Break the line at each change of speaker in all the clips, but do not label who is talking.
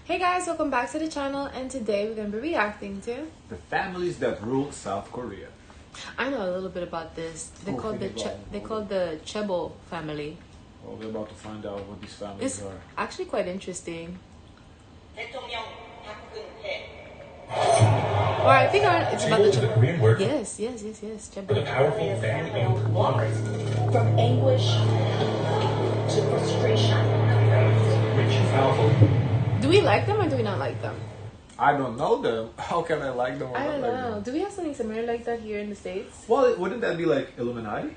Hey guys, welcome back to the channel, and today we're going to be reacting to
the families that rule South Korea.
I know a little bit about this. They're called the chaebol family.
Well, we're about to find out what these families are.
Actually quite interesting. Or I think it's about the
Korean word.
Yes. Chaebol.
For the powerful family-owned conglomerate.
From anguish to frustration.
Rich and powerful.
Do we like them or do we not like them?
I don't know them. How can I like them or
I
not
don't
like
know.
them?
Do we have something similar like that here in the States?
Well, wouldn't that be like Illuminati?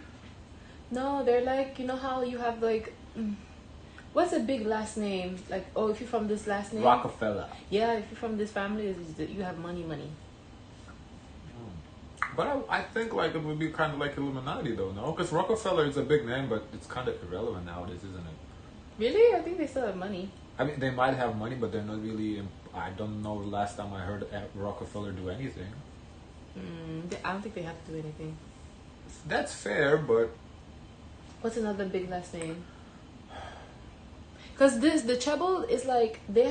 No, they're like, you know how you have like, what's a big last name? Like, oh, if you're from this last name?
Rockefeller.
Yeah, if you're from this family, you have money.
But I think like it would be kind of like Illuminati though, no? Because Rockefeller is a big name, but it's kind of irrelevant nowadays, isn't it?
Really? I think they still have money.
I mean, they might have money, but they're not really. I don't know the last time I heard Rockefeller do anything.
I don't think they have to do anything.
That's fair, but
what's another big last name? Because the chaebol is like they're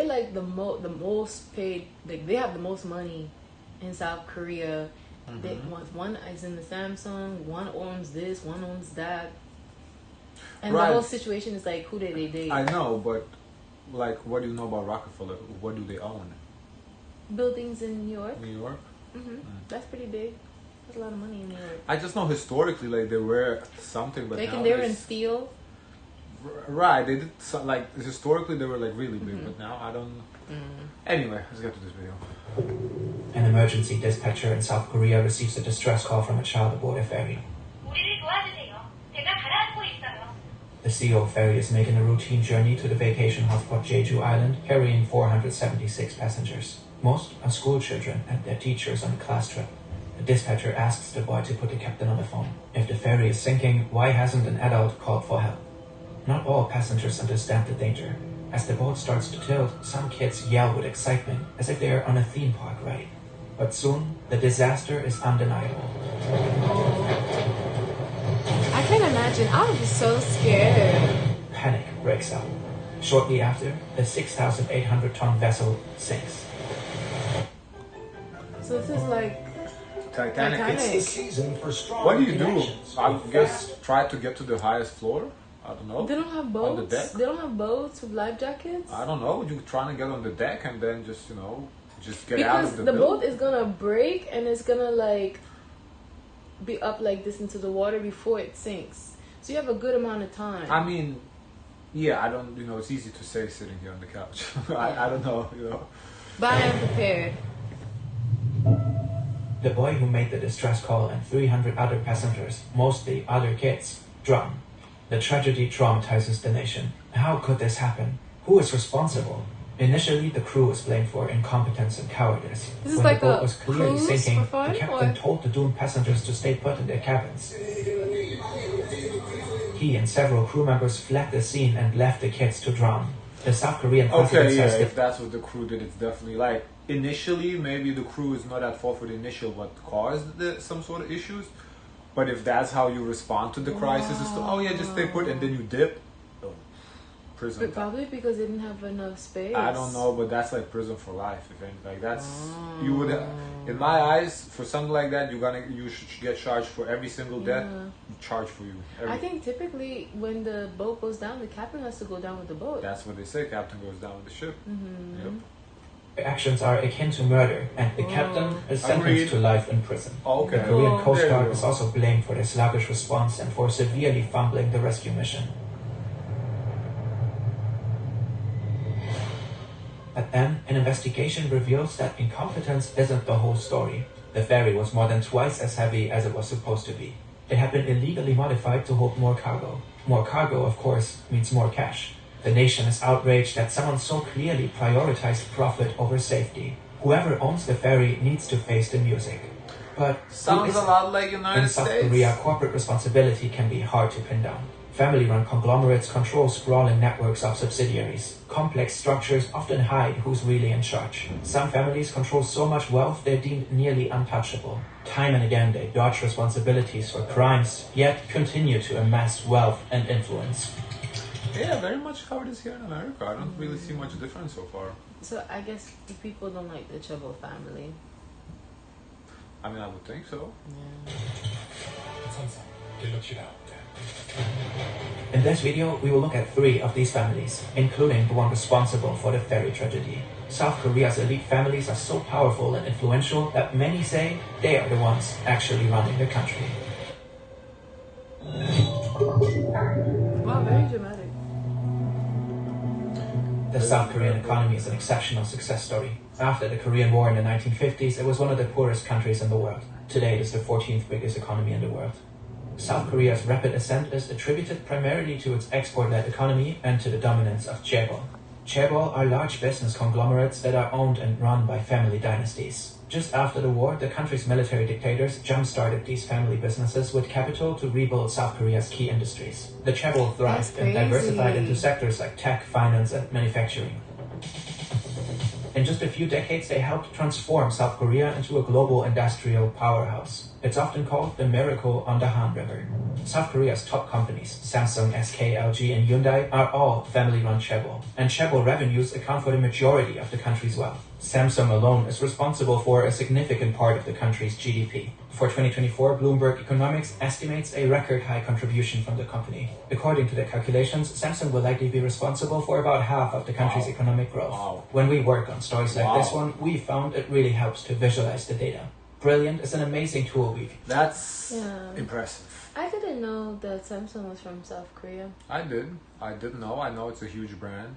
like the most paid. Like they have the most money in South Korea. They one is in the Samsung. One owns this. One owns that. And the whole situation is like, who did they date?
I know, but like, what do you know about Rockefeller? What do they own?
Buildings in New York.
New York?
That's pretty big. There's a lot of money in New York.
I just know historically, like, they were something, but
like,
now
and they were in steel.
Right, they did, like, historically they were, like, really big, but now I don't... Anyway, let's get to this video.
An emergency dispatcher in South Korea receives a distress call from a child aboard a ferry. The Sewol ferry is making a routine journey to the vacation hotspot Jeju Island, carrying 476 passengers. Most are school children and their teachers on a class trip. The dispatcher asks the boy to put the captain on the phone. If the ferry is sinking, why hasn't an adult called for help? Not all passengers understand the danger. As the boat starts to tilt, some kids yell with excitement, as if they are on a theme park ride. But soon, the disaster is undeniable.
I can imagine. I would be so scared.
Panic breaks out. Shortly after, the 6,800-ton vessel sinks.
So this is like
Titanic.
It's the season for strong
What do you do?
connections.
I guess try to get to the highest floor? I don't know.
They don't have boats?
On the deck?
They don't have boats with life jackets?
I don't know. You're trying to get on the deck and then just, just get out of the
Because the boat is going to break and it's going to like be up like this into the water before it sinks. So you have a good amount of time.
I mean, yeah, I don't, it's easy to say sitting here on the couch. I don't know,
But I am prepared.
The boy who made the distress call and 300 other passengers, mostly other kids, drowned. The tragedy traumatizes the nation. How could this happen? Who is responsible? Initially, the crew was blamed for incompetence and cowardice.
This is
when
like
the boat
a
was clearly
cruise
sinking,
for fun,
the captain
or?
told the doomed passengers to stay put in their cabins. He and several crew members fled the scene and left the kids to drown. The South Korean president says
if that's what the crew did, it's definitely like initially maybe the crew is not at fault for the initial what caused some sort of issues, but if that's how you respond to the crisis, is to just stay put and then you dip. Prison.
But probably because they didn't have enough space.
I don't know, but that's like prison for life. If anything, like that's you would, in my eyes, for something like that, you should get charged for every single death. Charge for you.
I think typically when the boat goes down, the captain has to go down with the boat.
That's what they say. Captain goes down with the ship. Yep.
the actions are akin to murder, and the captain is sentenced to life in prison.
Okay.
The Korean Coast Guard is also blamed for their sluggish response and for severely fumbling the rescue mission. But then, an investigation reveals that incompetence isn't the whole story. The ferry was more than twice as heavy as it was supposed to be. It had been illegally modified to hold more cargo. More cargo, of course, means more cash. The nation is outraged that someone so clearly prioritized profit over safety. Whoever owns the ferry needs to face the music. But
sounds a lot like United States.
In South Korea, corporate responsibility can be hard to pin down. Family-run conglomerates control sprawling networks of subsidiaries. Complex structures often hide who's really in charge. Some families control so much wealth they're deemed nearly untouchable. Time and again they dodge responsibilities for crimes, yet continue to amass wealth and influence.
Yeah, very much how it is here in America. I don't really see much difference so far.
So I guess the people don't like the chaebol family.
I mean, I would think so.
Yeah.
In this video, we will look at 3 of these families, including the one responsible for the ferry tragedy. South Korea's elite families are so powerful and influential that many say they are the ones actually running the country.
Wow, very dramatic.
The South Korean economy is an exceptional success story. After the Korean War in the 1950s, it was one of the poorest countries in the world. Today, it is the 14th biggest economy in the world. South Korea's rapid ascent is attributed primarily to its export-led economy and to the dominance of chaebol. Chaebol are large business conglomerates that are owned and run by family dynasties. Just after the war, the country's military dictators jump-started these family businesses with capital to rebuild South Korea's key industries. The chaebol thrived and diversified into sectors like tech, finance, and manufacturing. In just a few decades, they helped transform South Korea into a global industrial powerhouse. It's often called the miracle on the Han River. South Korea's top companies, Samsung, SK, LG, and Hyundai, are all family-run chaebol, and chaebol revenues account for the majority of the country's wealth. Samsung alone is responsible for a significant part of the country's GDP. For 2024, Bloomberg Economics estimates a record-high contribution from the company. According to their calculations, Samsung will likely be responsible for about half of the country's economic growth. When we work on stories like this one, we found it really helps to visualize the data. Brilliant is an amazing tool.
That's impressive.
I didn't know that Samsung was from South Korea.
I did. I did know. I know it's a huge brand.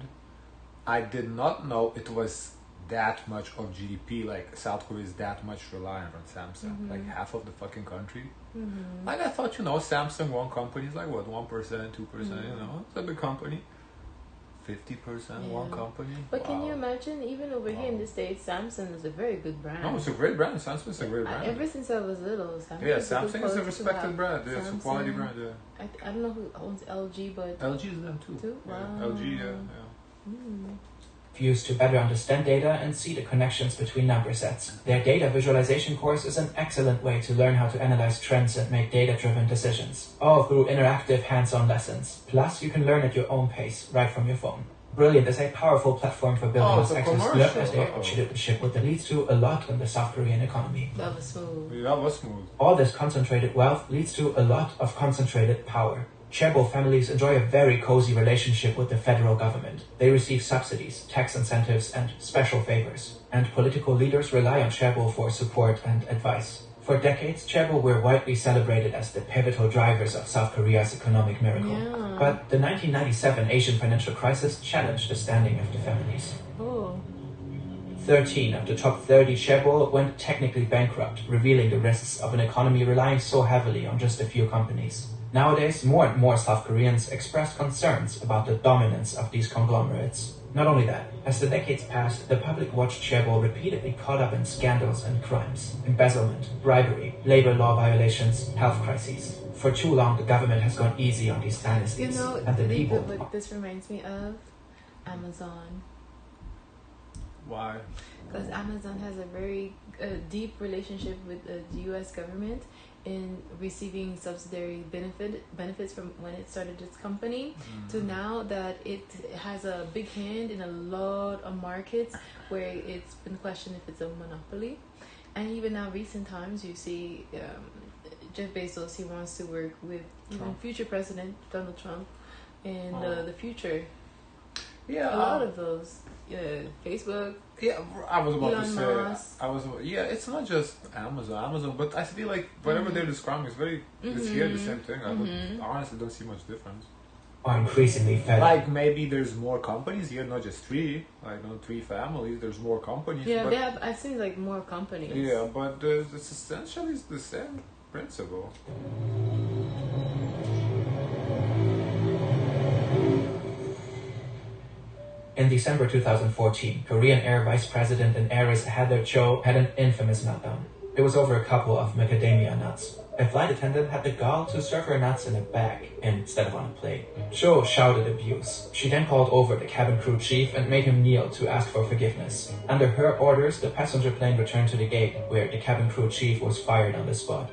I did not know it was that much of GDP. Like South Korea is that much reliant on Samsung. Like half of the fucking country. Like I thought, Samsung, one company is like what, 1%, 2%. It's a big company. 50% one company.
But can you imagine, even over here in the States, Samsung is a very good brand.
No, it's a great brand. Samsung is a great brand.
Ever since I was little, Samsung
Samsung is a respected brand. Yeah, it's a quality brand. Yeah.
I don't know who owns LG, but
LG is them too.
Wow.
Yeah. LG, yeah.
Used to better understand data and see the connections between number sets. Their data visualization course is an excellent way to learn how to analyze trends and make data-driven decisions, all through interactive hands-on lessons. Plus, you can learn at your own pace, right from your phone. Brilliant is a powerful platform for building what's actually as they ship with that leads to a lot in the South Korean economy.
That was smooth.
Yeah, that was smooth.
All this concentrated wealth leads to a lot of concentrated power. Chaebol families enjoy a very cozy relationship with the federal government. They receive subsidies, tax incentives, and special favors. And political leaders rely on chaebol for support and advice. For decades, chaebol were widely celebrated as the pivotal drivers of South Korea's economic miracle.
Yeah.
But the 1997 Asian financial crisis challenged the standing of the families. 13 of the top 30 chaebol went technically bankrupt, revealing the risks of an economy relying so heavily on just a few companies. Nowadays, more and more South Koreans express concerns about the dominance of these conglomerates. Not only that, as the decades passed, the public watched chaebol repeatedly caught up in scandals and crimes, embezzlement, bribery, labor law violations, health crises. For too long, the government has gone easy on these dynasties, and the people.
What this reminds me of? Amazon.
Why?
Because Amazon has a very deep relationship with the U.S. government in receiving subsidiary benefits from when it started its company to now that it has a big hand in a lot of markets where it's been questioned if it's a monopoly. And even now, recent times, you see Jeff Bezos, he wants to work with even future President Donald Trump in the future.
Yeah,
a lot of those. Facebook.
Yeah, I was about
Elon
to say.
Musk.
It's not just Amazon, but I feel like whatever they're describing is it's here the same thing. I honestly don't see much difference.
Are increasingly fed.
Like maybe there's more companies here, not just 3. Like not 3 families. There's more companies.
Yeah, they have. I've seen like more companies.
Yeah, but it's essentially the same principle.
In December 2014, Korean Air Vice President and heiress Heather Cho had an infamous meltdown. It was over a couple of macadamia nuts. A flight attendant had the gall to serve her nuts in a bag instead of on a plate. Cho shouted abuse. She then called over the cabin crew chief and made him kneel to ask for forgiveness. Under her orders, the passenger plane returned to the gate, where the cabin crew chief was fired on the spot.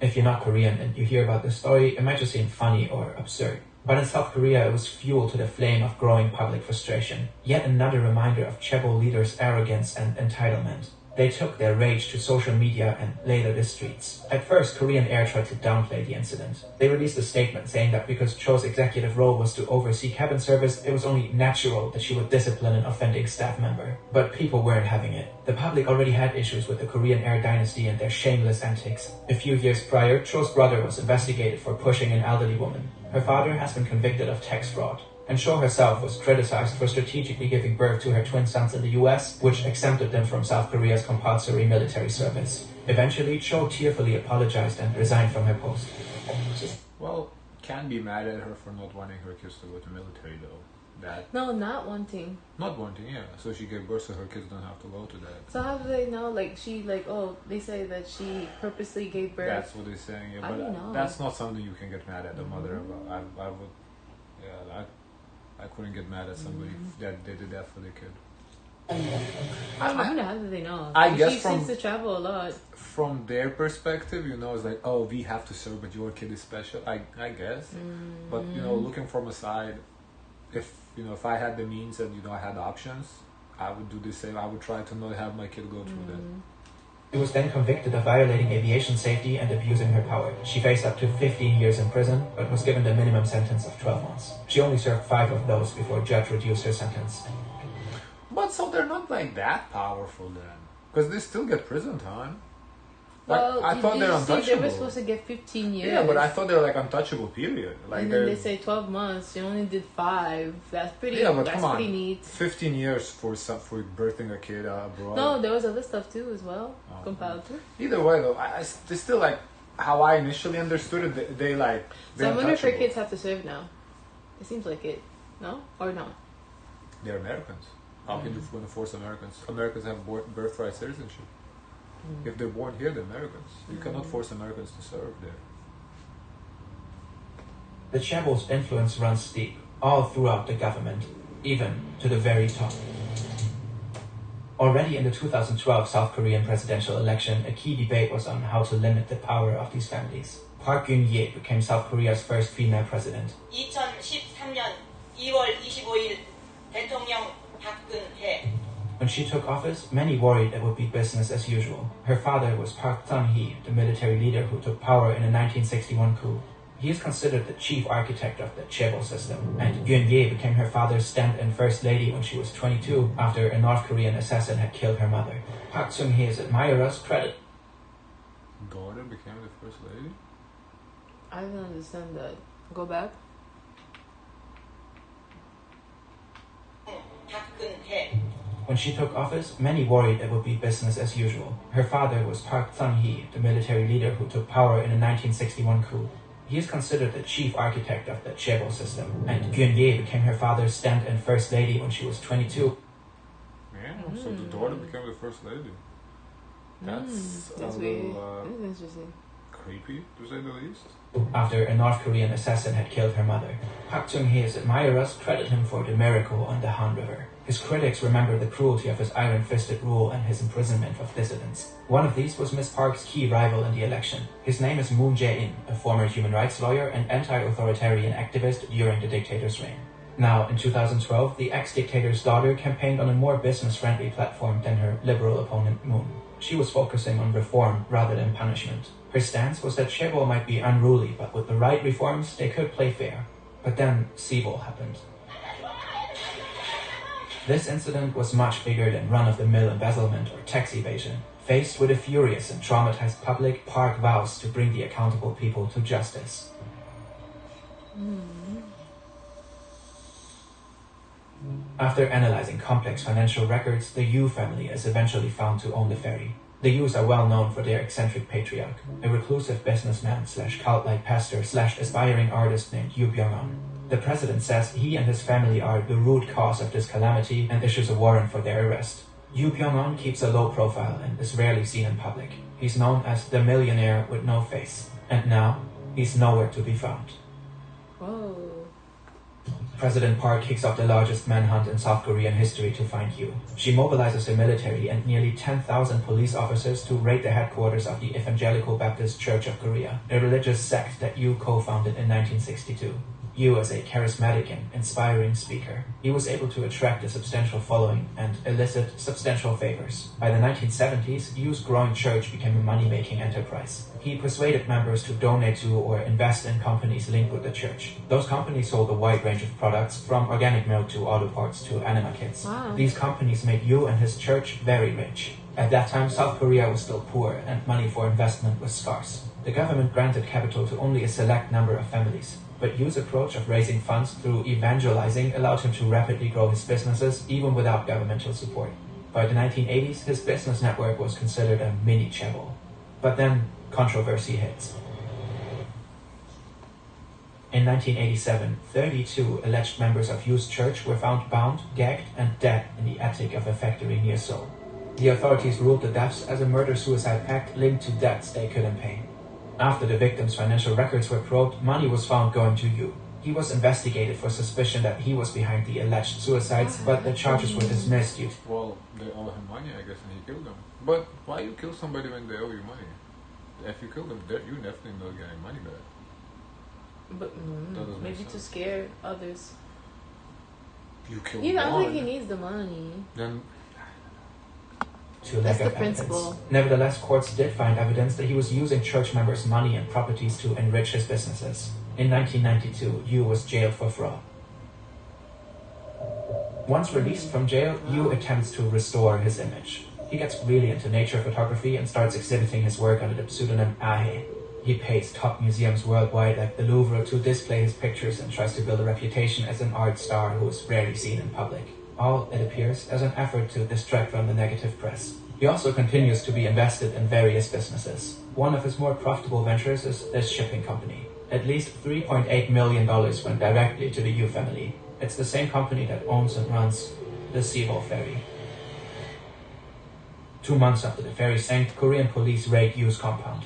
If you're not Korean and you hear about this story, it might just seem funny or absurd. But in South Korea, it was fuel to the flame of growing public frustration. Yet another reminder of chaebol leaders' arrogance and entitlement. They took their rage to social media and later the streets. At first, Korean Air tried to downplay the incident. They released a statement saying that because Cho's executive role was to oversee cabin service, it was only natural that she would discipline an offending staff member. But people weren't having it. The public already had issues with the Korean Air dynasty and their shameless antics. A few years prior, Cho's brother was investigated for pushing an elderly woman. Her father has been convicted of tax fraud. And Cho herself was criticized for strategically giving birth to her twin sons in the US, which exempted them from South Korea's compulsory military service. Eventually, Cho tearfully apologized and resigned from her post.
Well, can't be mad at her for not wanting her kids to go to military though.
No, not wanting.
Not wanting, yeah. So she gave birth so her kids don't have to go to that.
So how do they know? Like they say that she purposely gave birth.
That's what they're saying, yeah.
I don't know.
That's not something you can get mad at the mother about. I would, yeah. I couldn't get mad at somebody that they did that for their kid.
How do they know?
I guess
she seems to travel a lot.
From their perspective, it's like, oh, we have to serve, but your kid is special. I guess, but looking from a side, if I had the means and I had options, I would do the same. I would try to not have my kid go through that.
She was then convicted of violating aviation safety and abusing her power. She faced up to 15 years in prison, but was given the minimum sentence of 12 months. She only served 5 of those before a judge reduced her sentence.
But so they're not like that powerful then, because they still get prison time.
Well,
I thought they're untouchable.
They were supposed to get 15 years.
Yeah, but I thought they were like untouchable. Period. Like
and then they say 12 months. You only did 5. That's pretty.
Yeah, but
that's
come on.
pretty neat.
15 years for birthing a kid abroad.
No, there was other stuff too as well. Compiled too.
Either way, though, they still like how I initially understood it. They like.
So I wonder if her kids have to serve now. It seems like it. No or no?
They're Americans. How can you going to force Americans? Americans have birthright citizenship. If they're born here, they're Americans. You cannot force Americans to serve there.
The chaebol's influence runs deep, all throughout the government, even to the very top. Already in the 2012 South Korean presidential election, a key debate was on how to limit the power of these families. Park Geun-hye became South Korea's first female president.
2013년 2월 25일 대통령 박근혜.
When she took office, many worried it would be business as usual. Her father was Park Chung-hee, the military leader who took power in the 1961 coup. He is considered the chief architect of the chaebol system, and Geun-hye became her father's stand-in first lady when she was 22 after a North Korean assassin had killed her mother. Park Chung-hee's admirers credit.
Daughter became the first lady?
I don't understand that. Go back.
When she took office, many worried it would be business as usual. Her father was Park Chung-hee, the military leader who took power in the 1961 coup. He is considered the chief architect of the chaebol system, and Geun-hye became her father's stand-in first lady when she was 22.
Yeah, so the daughter became the first lady. That's
weird. That's interesting.
Creepy, to say the least.
After a North Korean assassin had killed her mother, Park Chung-hee's admirers credit him for the miracle on the Han River. His critics remember the cruelty of his iron-fisted rule and his imprisonment of dissidents. One of these was Miss Park's key rival in the election. His name is Moon Jae-in, a former human rights lawyer and anti-authoritarian activist during the dictator's reign. Now, in 2012, the ex-dictator's daughter campaigned on a more business-friendly platform than her liberal opponent Moon. She was focusing on reform rather than punishment. Her stance was that chaebol might be unruly, but with the right reforms, they could play fair. But then Sewol happened. This incident was much bigger than run-of-the-mill embezzlement or tax evasion. Faced with a furious and traumatized public, Park vows to bring the accountable people to justice. After analyzing complex financial records, the Yu family is eventually found to own the ferry. The Yus are well known for their eccentric patriarch, a reclusive businessman / cult-like pastor / aspiring artist named Yu Byung-on. The president says he and his family are the root cause of this calamity and issues a warrant for their arrest. Yu Byung-on keeps a low profile and is rarely seen in public. He's known as the millionaire with no face. And now, he's nowhere to be found.
Whoa.
President Park kicks off the largest manhunt in South Korean history to find Yu. She mobilizes the military and nearly 10,000 police officers to raid the headquarters of the Evangelical Baptist Church of Korea, a religious sect that Yu co-founded in 1962. Yu as a charismatic and inspiring speaker. He was able to attract a substantial following and elicit substantial favors. By the 1970s, Yu's growing church became a money-making enterprise. He persuaded members to donate to or invest in companies linked with the church. Those companies sold a wide range of products, from organic milk to auto parts to anima kits.
Wow.
These companies made Yu and his church very rich. At that time, South Korea was still poor and money for investment was scarce. The government granted capital to only a select number of families. But Yu's approach of raising funds through evangelizing allowed him to rapidly grow his businesses even without governmental support. By the 1980s, his business network was considered a mini chaebol. But then, controversy hits. In 1987, 32 alleged members of Yu's church were found bound, gagged, and dead in the attic of a factory near Sewol. The authorities ruled the deaths as a murder-suicide pact linked to debts they couldn't pay. After the victims' financial records were probed, money was found going to Yu. He was investigated for suspicion that he was behind the alleged suicides, but the charges were dismissed due to...
Well, they owe him money, I guess, and he killed them. But why you kill somebody when they owe you money? If you kill them, you definitely not getting money back.
But maybe to scare others.
You kill
I
one,
think he needs the money.
then
to
That's
lack
the
of
principle.
evidence. Nevertheless, courts did find evidence that he was using church members' money and properties to enrich his businesses. In 1992, Yu was jailed for fraud. Once released from jail, Yu attempts to restore his image. He gets really into nature photography and starts exhibiting his work under the pseudonym Ahe. He pays top museums worldwide like the Louvre to display his pictures and tries to build a reputation as an art star who is rarely seen in public. All, it appears, as an effort to distract from the negative press. He also continues to be invested in various businesses. One of his more profitable ventures is this shipping company. At least $3.8 million went directly to the Yu family. It's the same company that owns and runs the Sewol ferry. 2 months after the ferry sank, Korean police raid Yu's compound.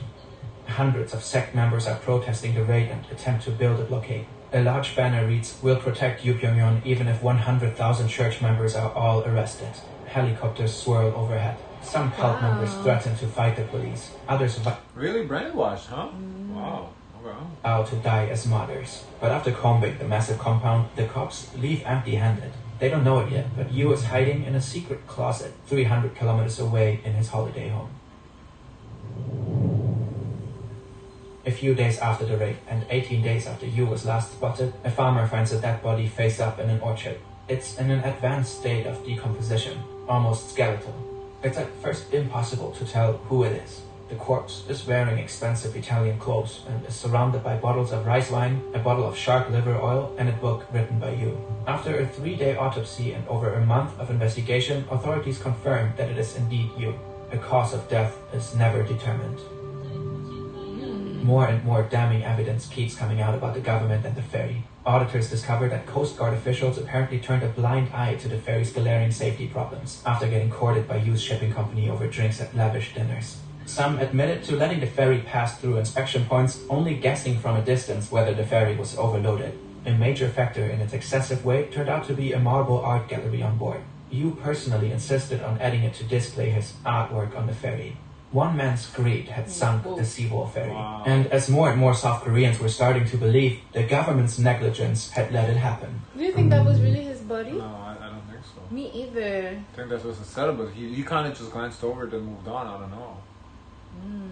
Hundreds of sect members are protesting the raid and attempt to build a blockade. A large banner reads, "We'll protect Yu Pyongyang even if 100,000 church members are all arrested." Helicopters swirl overhead. Some cult members threaten to fight the police. Others
really brainwashed, huh? Wow. Okay.
vow to die as martyrs. But after combing the massive compound, the cops leave empty-handed. They don't know it yet, but Yu is hiding in a secret closet 300 kilometers away in his holiday home. A few days after the raid, and 18 days after Yu was last spotted, a farmer finds a dead body face up in an orchard. It's in an advanced state of decomposition, almost skeletal. It's at first impossible to tell who it is. The corpse is wearing expensive Italian clothes and is surrounded by bottles of rice wine, a bottle of shark liver oil, and a book written by Yu. After a 3-day autopsy and over a month of investigation, authorities confirm that it is indeed Yu. A cause of death is never determined. More and more damning evidence keeps coming out about the government and the ferry. Auditors discovered that Coast Guard officials apparently turned a blind eye to the ferry's glaring safety problems after getting courted by Yu's shipping company over drinks at lavish dinners. Some admitted to letting the ferry pass through inspection points, only guessing from a distance whether the ferry was overloaded. A major factor in its excessive weight turned out to be a marble art gallery on board. Yu personally insisted on adding it to display his artwork on the ferry. One man's greed had sunk the Sewol ferry, and as more and more South Koreans were starting to believe, the government's negligence had let it happen.
Do you think that was really his body?
No, I don't think so.
Me either.
I think that's what's said, but he kind of just glanced over it and moved on. I don't know.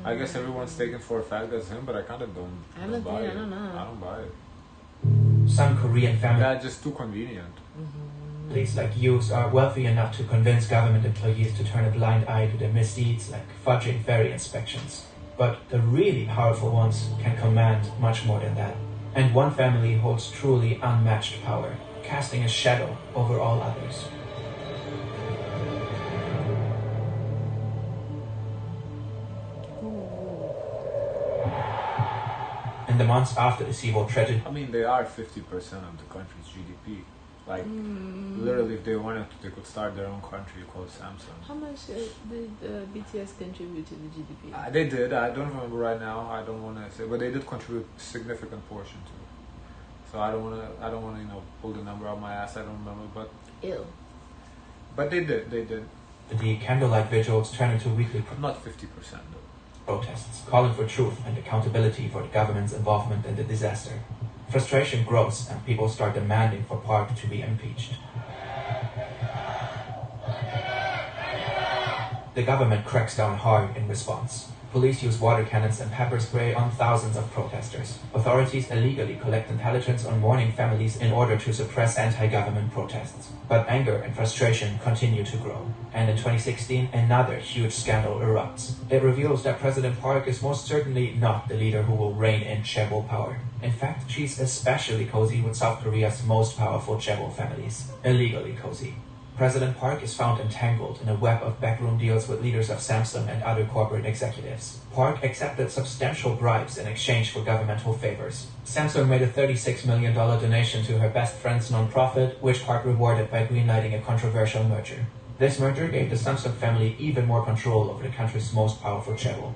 I guess everyone's taking for a fact that's him, but I kind of don't buy it.
I don't know.
I don't buy it.
Some Korean families,
That's just too convenient.
like Yu's, are wealthy enough to convince government employees to turn a blind eye to their misdeeds, like fudging ferry inspections. But the really powerful ones can command much more than that. And one family holds truly unmatched power, casting a shadow over all others. In the months after the Sewol tragedy,
I mean, they are 50% of the country's GDP. Like, literally, if they wanted to, they could start their own country called Samsung.
How much did BTS contribute to the GDP?
They did. I don't remember right now. I don't want to say, but they did contribute a significant portion to it. So I don't want to, pull the number out my ass. I don't remember, but they did.
the candlelight vigils turned into weekly
Not 50% though.
protests, calling for truth and accountability for the government's involvement in the disaster. Frustration grows and people start demanding for Park to be impeached. The government cracks down hard in response. Police use water cannons and pepper spray on thousands of protesters. Authorities illegally collect intelligence on mourning families in order to suppress anti-government protests. But anger and frustration continue to grow. And in 2016, another huge scandal erupts. It reveals that President Park is most certainly not the leader who will reign in chaebol power. In fact, she's especially cozy with South Korea's most powerful chaebol families. Illegally cozy. President Park is found entangled in a web of backroom deals with leaders of Samsung and other corporate executives. Park accepted substantial bribes in exchange for governmental favors. Samsung made a $36 million donation to her best friend's nonprofit, which Park rewarded by greenlighting a controversial merger. This merger gave the Samsung family even more control over the country's most powerful chaebol.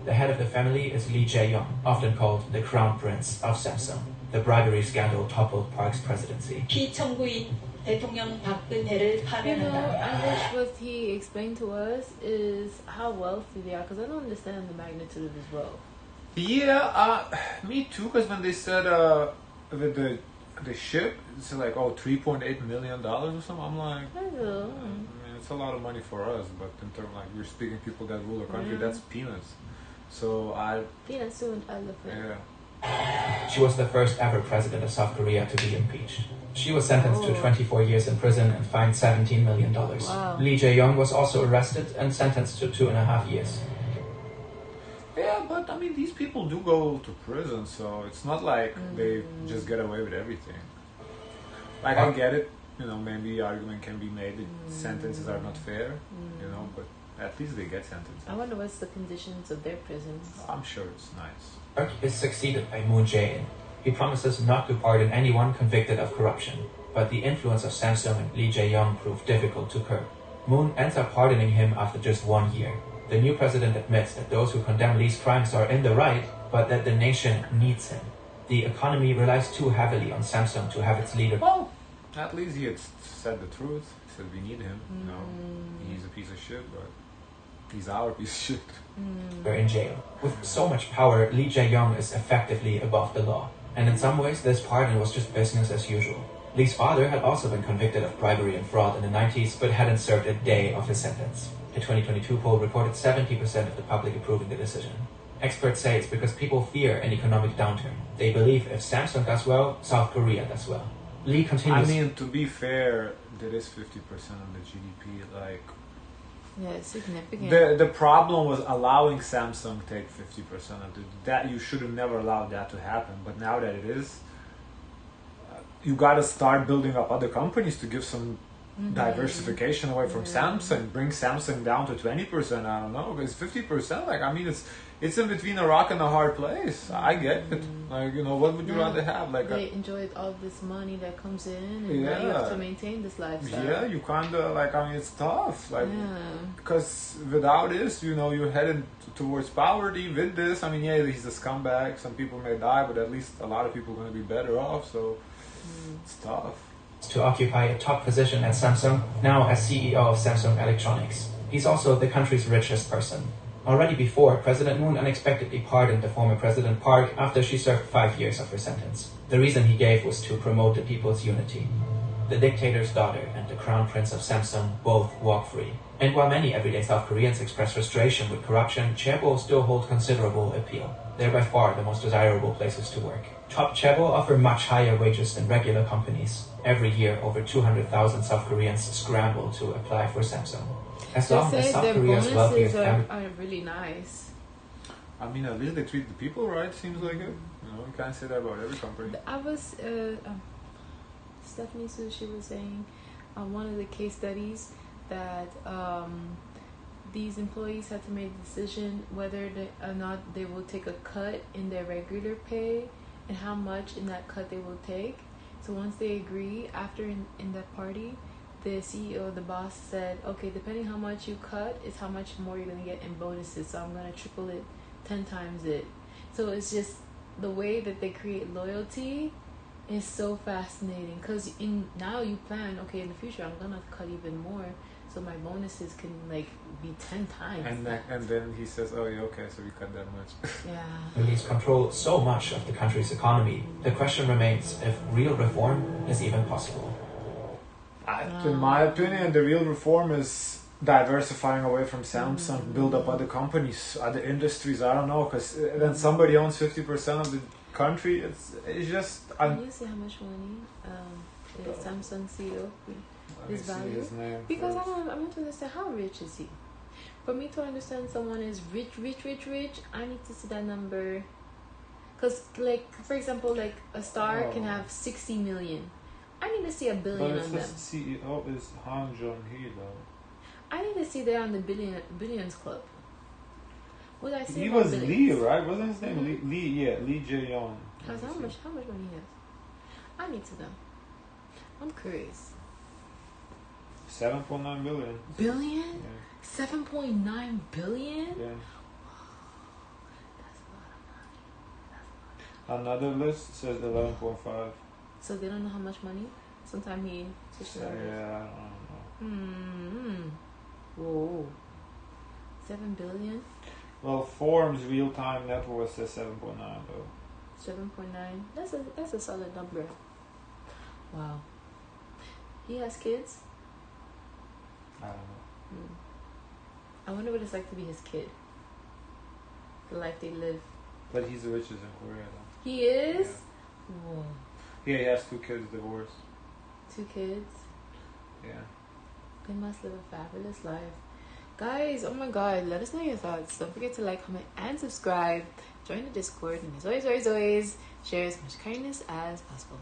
The head of the family is Lee Jae-yong, often called the Crown Prince of Samsung. The bribery scandal toppled Park's presidency.
피청구인 대통령 박근혜를 파면한다.
I wish what he explained to us is how wealthy they are, because I don't understand the magnitude of his wealth.
Yeah, me too. Because when they said with the ship, it's like $3.8 million or something. I'm like, I mean, it's a lot of money for us, but in terms like you're speaking people that rule a country, that's peanuts. So
peanuts soon, I love it.
Yeah.
She was the first ever president of South Korea to be impeached. She was sentenced to 24 years in prison and fined $17 million.
Wow.
Lee Jae-yong was also arrested and sentenced to 2.5 years.
Yeah, but I mean, these people do go to prison, so it's not like they just get away with everything. Like, I get it, maybe the argument can be made that sentences are not fair, but at least they get sentenced.
I wonder what's the conditions of their prisons.
I'm sure it's nice.
Park is succeeded by Moon Jae-in. He promises not to pardon anyone convicted of corruption, but the influence of Samsung and Lee Jae-yong proved difficult to curb. Moon ends up pardoning him after just 1 year. The new president admits that those who condemn Lee's crimes are in the right, but that the nation needs him. The economy relies too heavily on Samsung to have its leader.
Well, at least he had said the truth. He said we need him. He's a piece of shit, but he's our piece of shit.
They're in jail. With so much power, Lee Jae-yong is effectively above the law. And in some ways, this pardon was just business as usual. Lee's father had also been convicted of bribery and fraud in the 90s, but hadn't served a day of his sentence. A 2022 poll reported 70% of the public approving the decision. Experts say it's because people fear an economic downturn. They believe if Samsung does well, South Korea does well. Lee continues...
I mean, to be fair, that is 50% of the GDP, like...
Yeah, it's significant.
The problem was allowing Samsung to take 50% of it. That you should have never allowed that to happen. But now that it is, you got to start building up other companies to give some diversification away from Samsung. Bring Samsung down to 20%. I don't know, because 50%. Like, I mean, it's in between a rock and a hard place. I get it. Like, what would you rather have? Like,
they enjoyed all this money that comes in, and now you have to maintain this lifestyle.
Yeah, you kind of like. I mean, it's tough. Like, because without this, you're headed towards poverty. With this, I mean, yeah, he's a scumbag. Some people may die, but at least a lot of people are going to be better off. So it's tough.
To occupy a top position at Samsung, now as CEO of Samsung Electronics. He's also the country's richest person. Already before, President Moon unexpectedly pardoned the former President Park after she served 5 years of her sentence. The reason he gave was to promote the people's unity. The dictator's daughter and the crown prince of Samsung both walk free. And while many everyday South Koreans express frustration with corruption, chaebol still hold considerable appeal. They're by far the most desirable places to work. Top chaebol offer much higher wages than regular companies. Every year, over 200,000 South Koreans scramble to apply for Samsung. As long as South Korea's wealthiest
are really nice.
I mean, at least they treat the people right, seems like it. You can't say that about every company.
I was, Stephanie Su, she was saying on one of the case studies that these employees had to make a decision whether or not they will take a cut in their regular pay and how much in that cut they will take. So once they agree, after in that party, the CEO, the boss said, okay, depending how much you cut is how much more you're going to get in bonuses. So I'm going to triple it, 10 times it. So it's just the way that they create loyalty It's so fascinating because now you plan, okay, in the future I'm gonna cut even more, so my bonuses can like be 10 times.
And then he says, oh yeah, okay, so we cut that much.
Yeah.
Elites control so much of the country's economy. The question remains if real reform is even possible.
In my opinion, the real reform is diversifying away from Samsung, build up other companies, other industries. I don't know, because then somebody owns 50% of the country. It's just.
Can you see how much money the Samsung CEO is valued?
His name
Because
first.
I want to understand how rich is he. For me to understand someone is rich, I need to see that number. Because, like, for example, like a star can have 60 million. I need to see $1 billion
But
on them.
the CEO is Han Jong-hee though.
I need to see they're on the billions club. What did I say?
He
about
was
billions?
Lee, right? Wasn't his name
Mhm.
Lee Jae-yong.
How much money he has? I need to know. I'm curious.
7.9 billion.
Billion?
Yeah.
7.9 billion?
Yeah.
That's a lot of money.
Another list says 11.5.
So they don't know how much money? Sometime he
Yeah, I don't know.
Whoa. 7 billion?
Well, Forbes real-time net worth says 7.9 though.
7.9. That's a solid number. Wow. He has kids?
I don't know.
I wonder what it's like to be his kid. The life they live.
But he's the richest in Korea though.
He is?
Yeah.
Whoa.
Yeah, he has 2 kids divorced.
2 kids?
Yeah.
They must live a fabulous life. Guys, oh my god, let us know your thoughts. Don't forget to like, comment, and subscribe. Join the Discord. And as always, share as much kindness as possible.